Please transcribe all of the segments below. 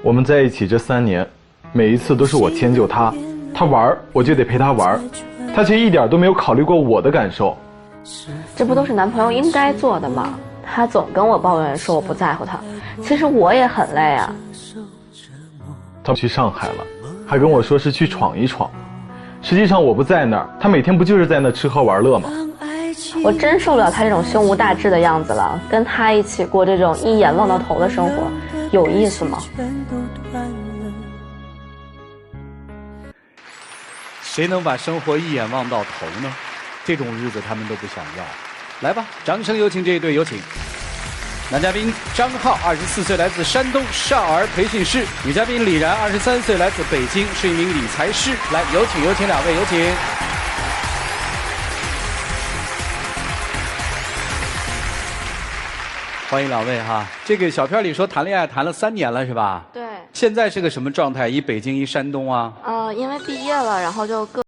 我们在一起这3年，每一次都是我迁就他，他玩我就得陪他玩，他却一点都没有考虑过我的感受。这不都是男朋友应该做的吗？他总跟我抱怨说我不在乎他，其实我也很累啊。他去上海了，还跟我说是去闯一闯，实际上我不在那儿，他每天不就是在那吃喝玩乐吗？我真受不了他这种胸无大志的样子了，跟他一起过这种一眼望到头的生活，有意思吗？谁能把生活一眼望到头呢？这种日子他们都不想要。来吧，掌声有请这一对，有请。男嘉宾张浩，24岁，来自山东少儿培训师；女嘉宾李然，23岁，来自北京，是一名理财师。来，有请两位，有请。欢迎两位哈。这个小片里说谈恋爱谈了3年了是吧？对。现在是个什么状态？一北京一山东啊？因为毕业了，然后就各。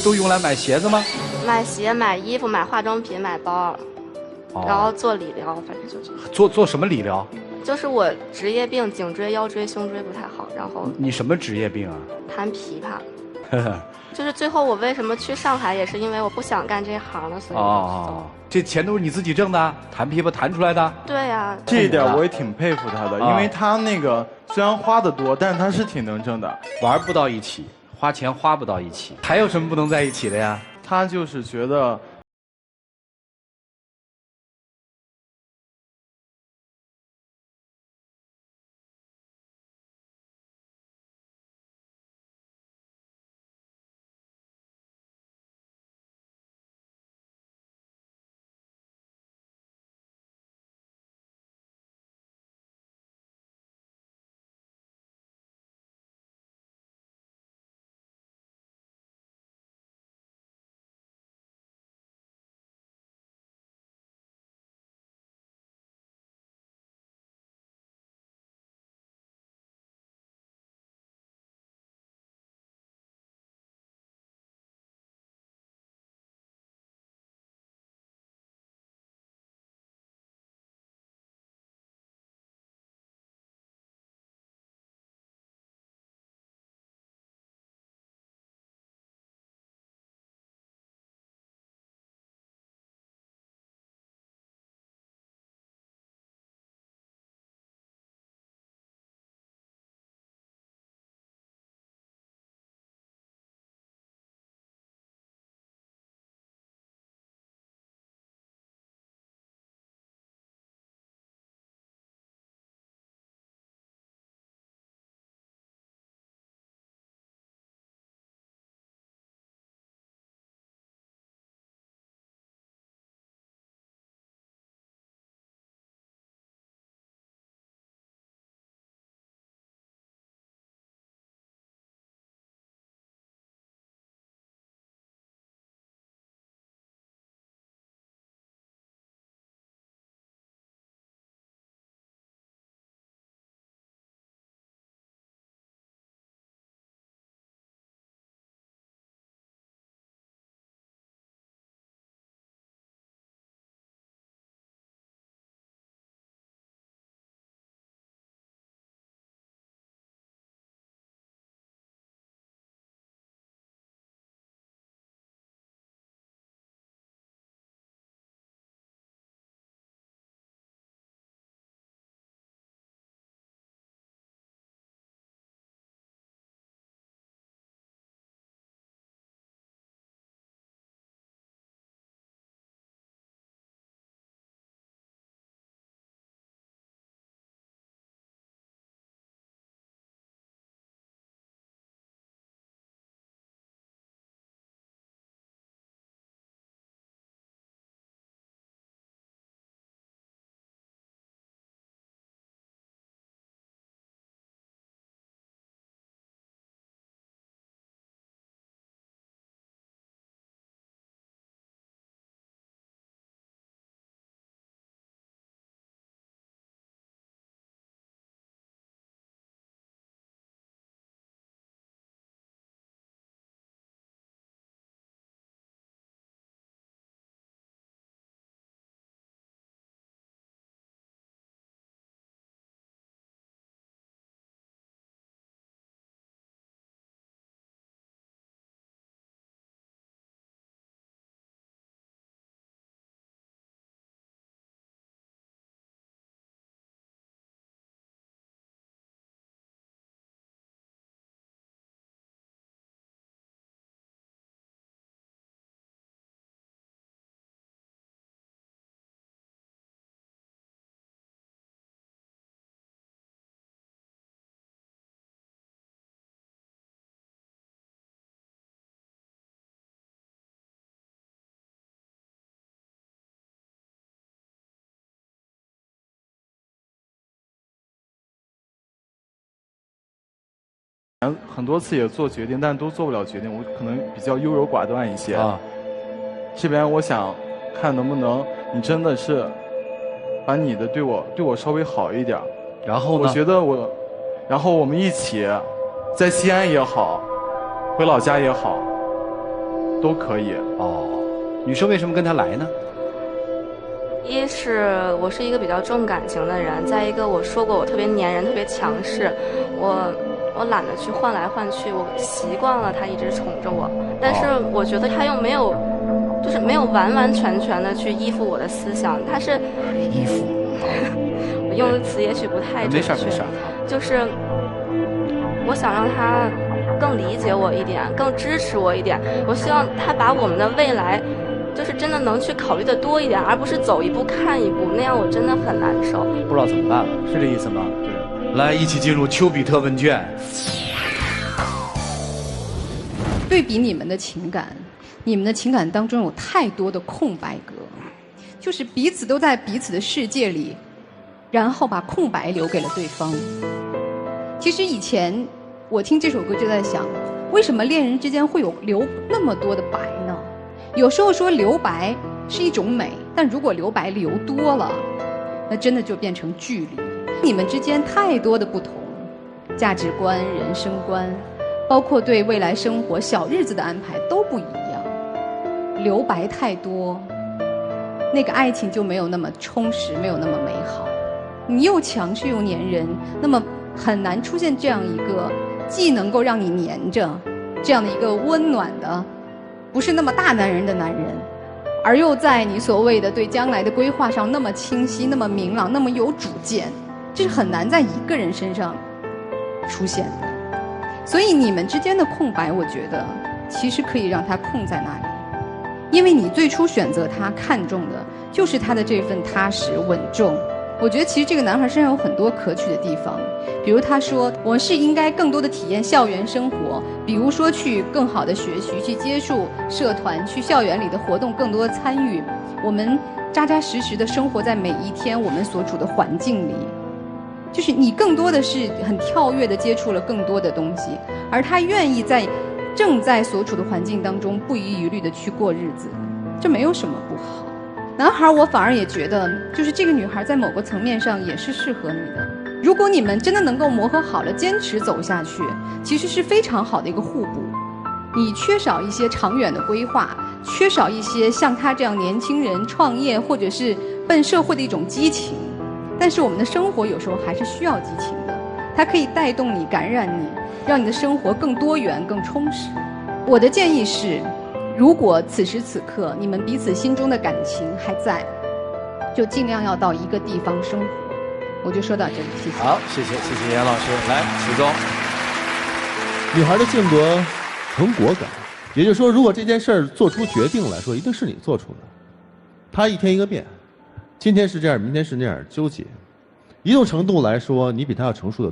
都用来买鞋子吗？买鞋、买衣服、买化妆品、买包，然后做理疗，反正就是做什么理疗？就是我职业病，颈椎、腰椎、胸椎不太好，然后你什么职业病啊？弹琵琶。就是最后我为什么去上海，也是因为我不想干这行了，所以走。这钱都是你自己挣的，弹琵琶弹出来的？对呀，这一点我也挺佩服他的，因为他那个虽然花的多，但是他是挺能挣的，玩不到一起，花钱花不到一起，还有什么不能在一起的呀？他就是觉得很多次也做决定，但都做不了决定，我可能比较优柔寡断一些。啊，这边我想看能不能你真的是把你的对我稍微好一点。然后呢？我觉得然后我们一起在西安也好，回老家也好，都可以。哦，女生为什么跟他来呢？一是我是一个比较重感情的人，再一个我说过我特别粘人，特别强势，我懒得去换来换去，我习惯了他一直宠着我，但是我觉得他又没有，就是没有完完全全的去依附我的思想，他是依附。我用的词也许不太准确，没事。就是我想让他更理解我一点，更支持我一点，我希望他把我们的未来就是真的能去考虑的多一点，而不是走一步看一步，那样我真的很难受。不知道怎么办了，是这意思吗？对。来，一起进入丘比特问卷。对比你们的情感，你们的情感当中有太多的空白格，就是彼此都在彼此的世界里，然后把空白留给了对方。其实以前我听这首歌就在想，为什么恋人之间会有留那么多的白呢？有时候说留白是一种美，但如果留白留多了，那真的就变成距离。你们之间太多的不同，价值观、人生观，包括对未来生活、小日子的安排都不一样。留白太多，那个爱情就没有那么充实，没有那么美好。你又强势又粘人，那么很难出现这样一个既能够让你黏着，这样的一个温暖的，不是那么大男人的男人，而又在你所谓的对将来的规划上那么清晰、那么明朗、那么有主见，这是很难在一个人身上出现的。所以你们之间的空白，我觉得其实可以让它空在那里，因为你最初选择他、看重的就是他的这份踏实稳重。我觉得其实这个男孩身上有很多可取的地方，比如他说我是应该更多的体验校园生活，比如说去更好的学习，去接触社团，去校园里的活动更多的参与，我们扎扎实实的生活在每一天我们所处的环境里。就是你更多的是很跳跃的接触了更多的东西，而他愿意在正在所处的环境当中不遗余力的去过日子，这没有什么不好。男孩我反而也觉得，就是这个女孩在某个层面上也是适合你的。如果你们真的能够磨合好了，坚持走下去，其实是非常好的一个互补。你缺少一些长远的规划，缺少一些像他这样年轻人创业或者是奔社会的一种激情。但是我们的生活有时候还是需要激情的，它可以带动你、感染你，让你的生活更多元、更充实。我的建议是，如果此时此刻你们彼此心中的感情还在，就尽量要到一个地方生活。我就说到这里，谢谢。好，谢谢严老师。来，徐总。女孩的性格很果敢，也就是说，如果这件事儿做出决定来说，一定是你做出的。她一天一个变，今天是这样，明天是那样，纠结。一定程度来说，你比她要成熟的。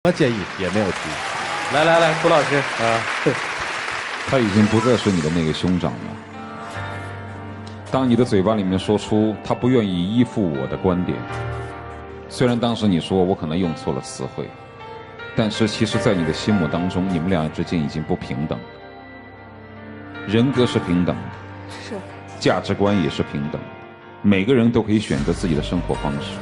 么建议也没有提。来，涂老师，他已经不再是你的那个兄长了。当你的嘴巴里面说出他不愿意依附我的观点，虽然当时你说我可能用错了词汇，但是其实在你的心目当中，你们俩之间已经不平等。人格是平等的，是，价值观也是平等的，每个人都可以选择自己的生活方式。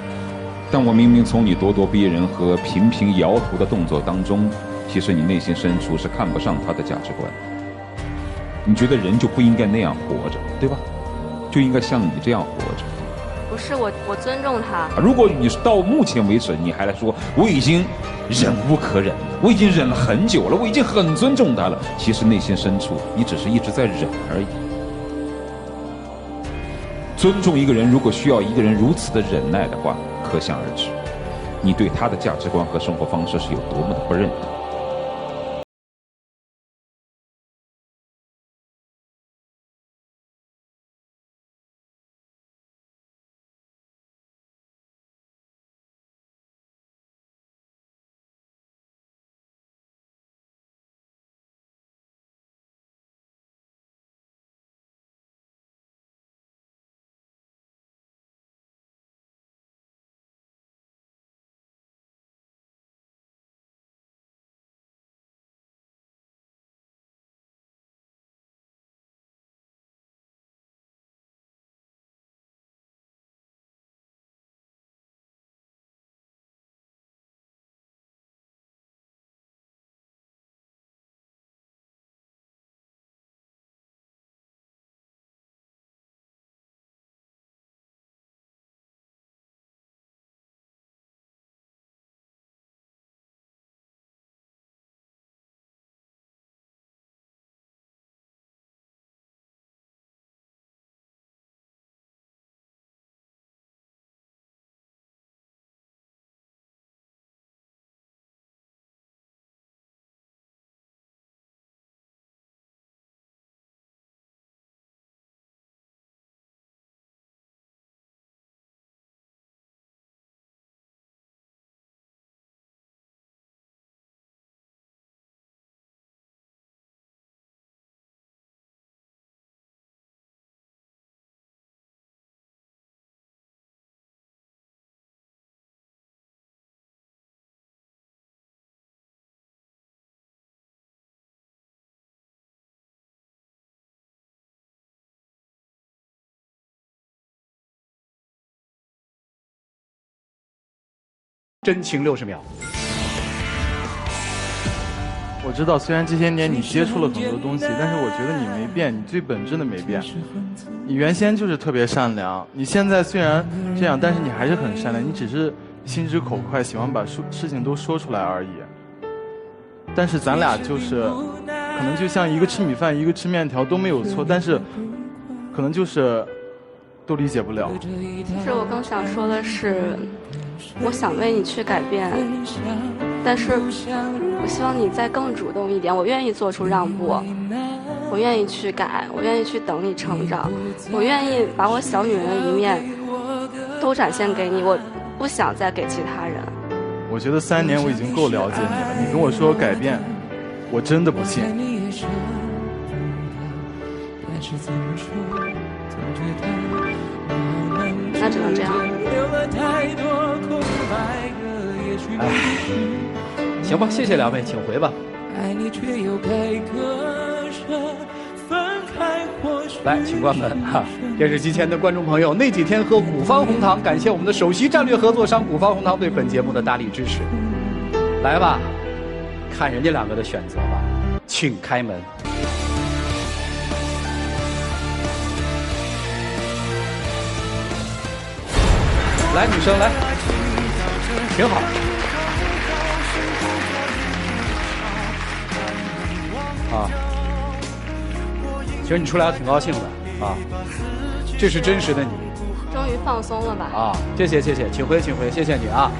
但我明明从你咄咄逼人和频频摇头的动作当中，其实你内心深处是看不上他的价值观。你觉得人就不应该那样活着，对吧？就应该像你这样活着。不是我尊重他。如果你到目前为止你还来说我已经忍无可忍了，我已经忍了很久了，我已经很尊重他了，其实内心深处你只是一直在忍而已。尊重一个人，如果需要一个人如此的忍耐的话，可想而知，你对他的价值观和生活方式是有多么的不认同。真情60秒。我知道，虽然这些年你接触了很多东西，但是我觉得你没变，你最本质的没变。你原先就是特别善良，你现在虽然这样，但是你还是很善良，你只是心直口快，喜欢把事情都说出来而已。但是咱俩就是可能就像一个吃米饭一个吃面条都没有错，但是可能就是都理解不了。其实我更想说的是，我想为你去改变，但是我希望你再更主动一点，我愿意做出让步，我愿意去改，我愿意去等你成长，我愿意把我小女人的一面都展现给你，我不想再给其他人。我觉得3年我已经够了解你了，你跟我说改变，我真的不信。那只能这样。哎，行吧，谢谢两位，请回吧。来，请关门哈！电视机前的观众朋友，那几天喝古方红糖，感谢我们的首席战略合作商古方红糖对本节目的大力支持。来吧，看人家两个的选择吧，请开门。来，女生来，挺好。啊，其实你出来我挺高兴的啊，这是真实的你。终于放松了吧？啊，谢谢，请回，谢谢你啊。